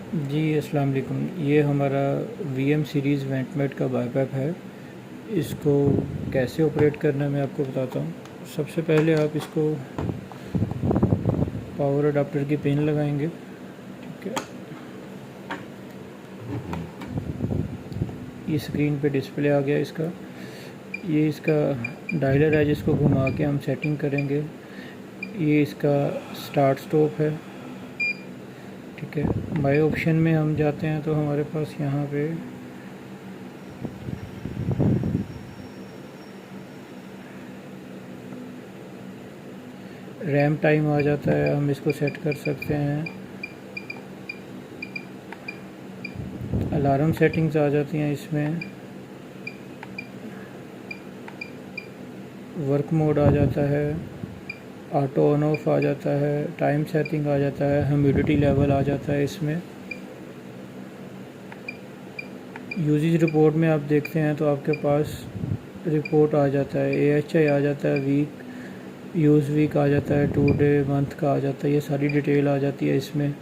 जी अस्सलाम वालेकुम। ये हमारा वीएम सीरीज़ वेंटमेट का बाईपैप है। इसको कैसे ऑपरेट करना है मैं आपको बताता हूँ। सबसे पहले आप इसको पावर अडाप्टर की पिन लगाएंगे। ठीक है, ये स्क्रीन पे डिस्प्ले आ गया इसका। ये इसका डायलर है जिसको घुमा के हम सेटिंग करेंगे। ये इसका स्टार्ट स्टॉप है। ठीक है, माई ऑप्शन में हम जाते हैं तो हमारे पास यहाँ पे रैम टाइम आ जाता है, हम इसको सेट कर सकते हैं। अलार्म सेटिंग्स आ जाती हैं इसमें। वर्क मोड आ जाता है, ऑटो ऑन ऑफ आ जाता है, टाइम सेटिंग आ जाता है, ह्यूमिडिटी लेवल आ जाता है इसमें। यूजेज रिपोर्ट में आप देखते हैं तो आपके पास रिपोर्ट आ जाता है, AHI आ जाता है, वीक यूज़ वीक आ जाता है, 2 डे मंथ का आ जाता है। ये सारी डिटेल आ जाती है इसमें।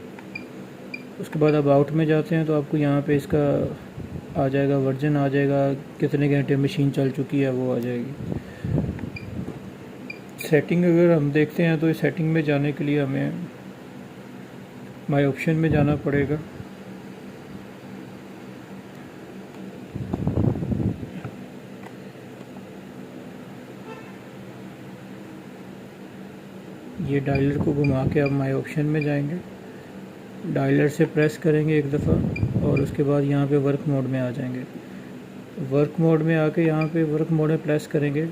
उसके बाद अबाउट में जाते हैं तो आपको यहाँ पे इसका आ जाएगा, वर्जन आ जाएगा, कितने घंटे मशीन चल चुकी है वो आ जाएगी। सेटिंग अगर हम देखते हैं तो इस सेटिंग में जाने के लिए हमें माई ऑप्शन में जाना पड़ेगा। ये डायलर को घुमा के आप माई ऑप्शन में जाएंगे, डायलर से प्रेस करेंगे एक दफ़ा और उसके बाद यहाँ पे वर्क मोड में आ जाएंगे। वर्क मोड में आके यहाँ पे वर्क मोड में प्रेस करेंगे,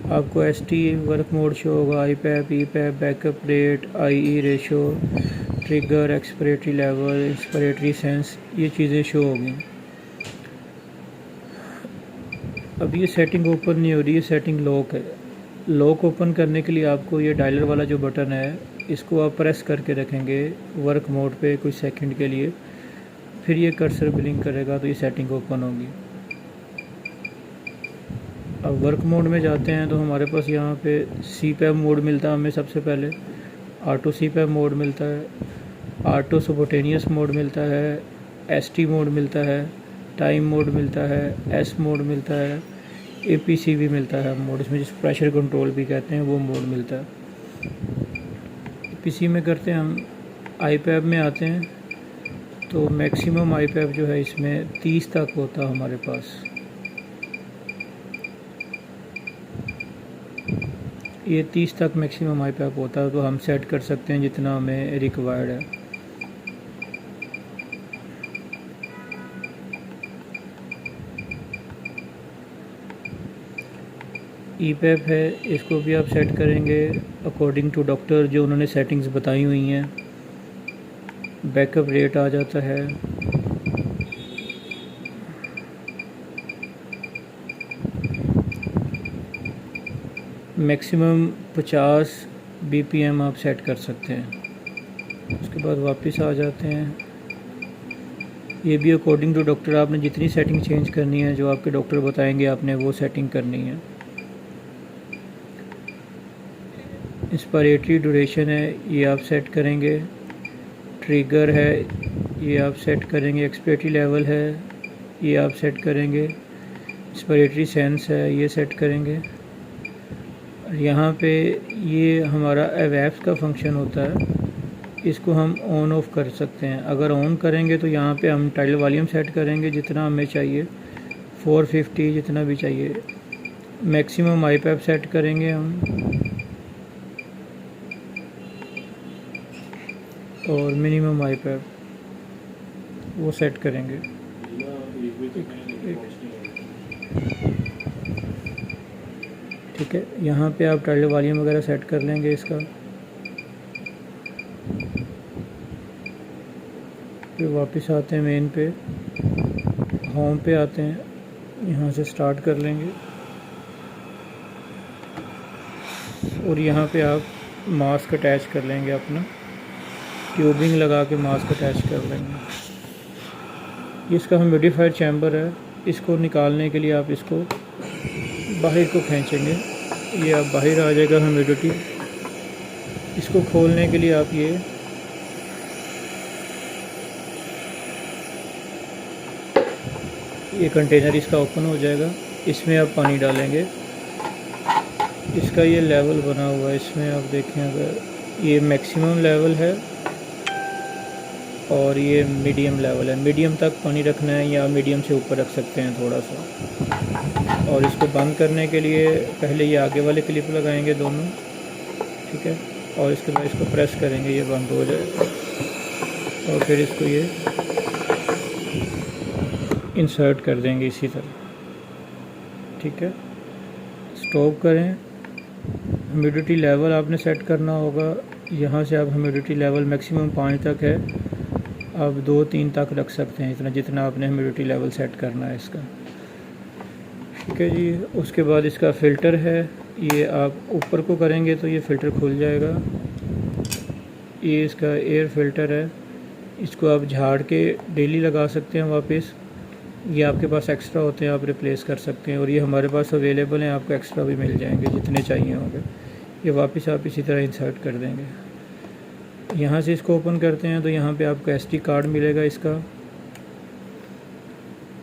आपको ST वर्क मोड शो होगा, IPAP, EPAP, backup rate, IE ratio, trigger, expiry level, expiry sense, ये चीज़ें शो होगी। अब ये सेटिंग ओपन नहीं हो रही है, सेटिंग लॉक है। लॉक ओपन करने के लिए आपको ये डायलर वाला जो बटन है इसको आप प्रेस करके रखेंगे वर्क मोड पे कुछ सेकंड के लिए, फिर ये कर्सर ब्लिंक करेगा तो ये सेटिंग ओपन होगी। अब वर्क मोड में जाते हैं तो हमारे पास यहाँ पे CPAP मोड मिलता है हमें सबसे पहले, ऑटो CPAP मोड मिलता है, ऑटो स्पॉन्टेनियस मोड मिलता है, ST मोड मिलता है, टाइम मोड मिलता है, S मोड मिलता है, APC भी मिलता है मोड, इसमें जिस प्रेशर कंट्रोल भी कहते हैं वो मोड मिलता है। APC में करते हैं हम, IPAP में आते हैं तो मैक्सिमम IPAP जो है इसमें 30 तक होता है हमारे पास। ये 30 तक मैक्सिमम IPAP होता है, तो हम सेट कर सकते हैं जितना हमें रिक्वायर्ड है। EPAP है, इसको भी आप सेट करेंगे अकॉर्डिंग टू डॉक्टर जो उन्होंने सेटिंग्स बताई हुई हैं। बैकअप रेट आ जाता है, मैक्सिमम 50 BPM आप सेट कर सकते हैं। उसके बाद वापस आ जाते हैं। ये भी अकॉर्डिंग टू डॉक्टर, आपने जितनी सेटिंग चेंज करनी है जो आपके डॉक्टर बताएंगे आपने वो सेटिंग करनी है। इंस्पायरेटरी ड्यूरेशन है, ये आप सेट करेंगे। ट्रिगर है, ये आप सेट करेंगे। एक्सपायरी लेवल है, ये आप सेट करेंगे। इंस्पायरेटरी सेंस है, ये सेट करेंगे। यहाँ पे ये हमारा अवैप्स का फंक्शन होता है, इसको हम ऑन ऑफ कर सकते हैं। अगर ऑन करेंगे तो यहाँ पे हम टाइडल वॉल्यूम सेट करेंगे जितना हमें चाहिए, 450 जितना भी चाहिए। मैक्सिमम IPAP सेट करेंगे हम, और मिनिमम IPAP वो सेट करेंगे। ठीक है, यहाँ पे आप टाइडल वॉल्यूम वगैरह सेट कर लेंगे इसका। फिर वापस आते हैं मेन पे, होम पे आते हैं, यहाँ से स्टार्ट कर लेंगे और यहाँ पे आप मास्क अटैच कर लेंगे अपना, ट्यूबिंग लगा के मास्क अटैच कर लेंगे। इसका ह्यूमिडिफायर चैम्बर है, इसको निकालने के लिए आप इसको बाहर को खींचेंगे, ये आप बाहर आ जाएगा ह्यूमिडिटी। इसको खोलने के लिए आप ये ये कंटेनर इसका ओपन हो जाएगा, इसमें आप पानी डालेंगे। इसका ये लेवल बना हुआ है, इसमें आप देखें अगर ये मैक्सिमम लेवल है और ये मीडियम लेवल है। मीडियम तक पानी रखना है या मीडियम से ऊपर रख सकते हैं थोड़ा सा। और इसको बंद करने के लिए पहले ये आगे वाले क्लिप लगाएंगे दोनों, ठीक है, और इसके बाद इसको प्रेस करेंगे, ये बंद हो जाएगा। और फिर इसको ये इंसर्ट कर देंगे इसी तरह, ठीक है। स्टॉप करें। ह्यूमिडिटी लेवल आपने सेट करना होगा। यहाँ से आप ह्यूमिडिटी लेवल मैक्सिमम 5 तक है, आप 2-3 तक रख सकते हैं, इतना जितना आपने ह्यूमिडिटी लेवल सेट करना है इसका, ठीक है जी। उसके बाद इसका फ़िल्टर है, ये आप ऊपर को करेंगे तो ये फ़िल्टर खुल जाएगा। ये इसका एयर फ़िल्टर है, इसको आप झाड़ के डेली लगा सकते हैं वापस। ये आपके पास एक्स्ट्रा होते हैं, आप रिप्लेस कर सकते हैं, और ये हमारे पास अवेलेबल हैं, आपको एक्स्ट्रा भी मिल जाएंगे जितने चाहिए होंगे। ये वापस आप इसी तरह इंसर्ट कर देंगे। यहाँ से इसको ओपन करते हैं तो यहाँ पे आपको SD कार्ड मिलेगा इसका।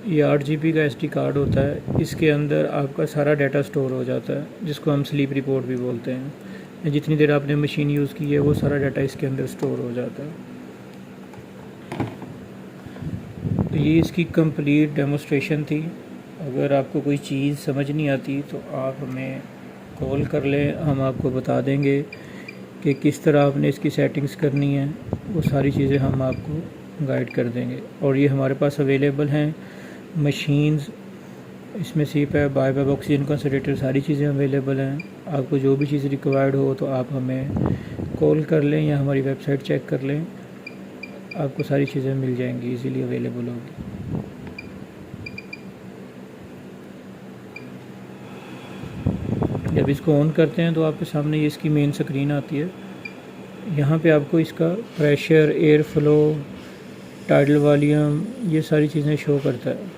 ये 8 GB का SD कार्ड होता है। इसके अंदर आपका सारा डाटा स्टोर हो जाता है, जिसको हम स्लीप रिपोर्ट भी बोलते हैं। जितनी देर आपने मशीन यूज़ की है वो सारा डाटा इसके अंदर स्टोर हो जाता है। तो ये इसकी कंप्लीट डेमोस्ट्रेशन थी। अगर आपको कोई चीज़ समझ नहीं आती तो आप हमें कॉल कर लें, हम आपको बता देंगे कि किस तरह आपने इसकी सेटिंग्स करनी है। वो सारी चीज़ें हम आपको गाइड कर देंगे। और ये हमारे पास अवेलेबल हैं मशीन्स, इसमें CPAP, BiPAP, ऑक्सीजन कंसंट्रेटर, सारी चीज़ें अवेलेबल हैं। आपको जो भी चीज़ रिक्वायर्ड हो तो आप हमें कॉल कर लें या हमारी वेबसाइट चेक कर लें, आपको सारी चीज़ें मिल जाएंगी, इजीली अवेलेबल होगी। जब इसको ऑन करते हैं तो आपके सामने ये इसकी मेन स्क्रीन आती है। यहाँ पे आपको इसका pressure, air flow, tidal volume, ये सारी चीज़ें शो करता है।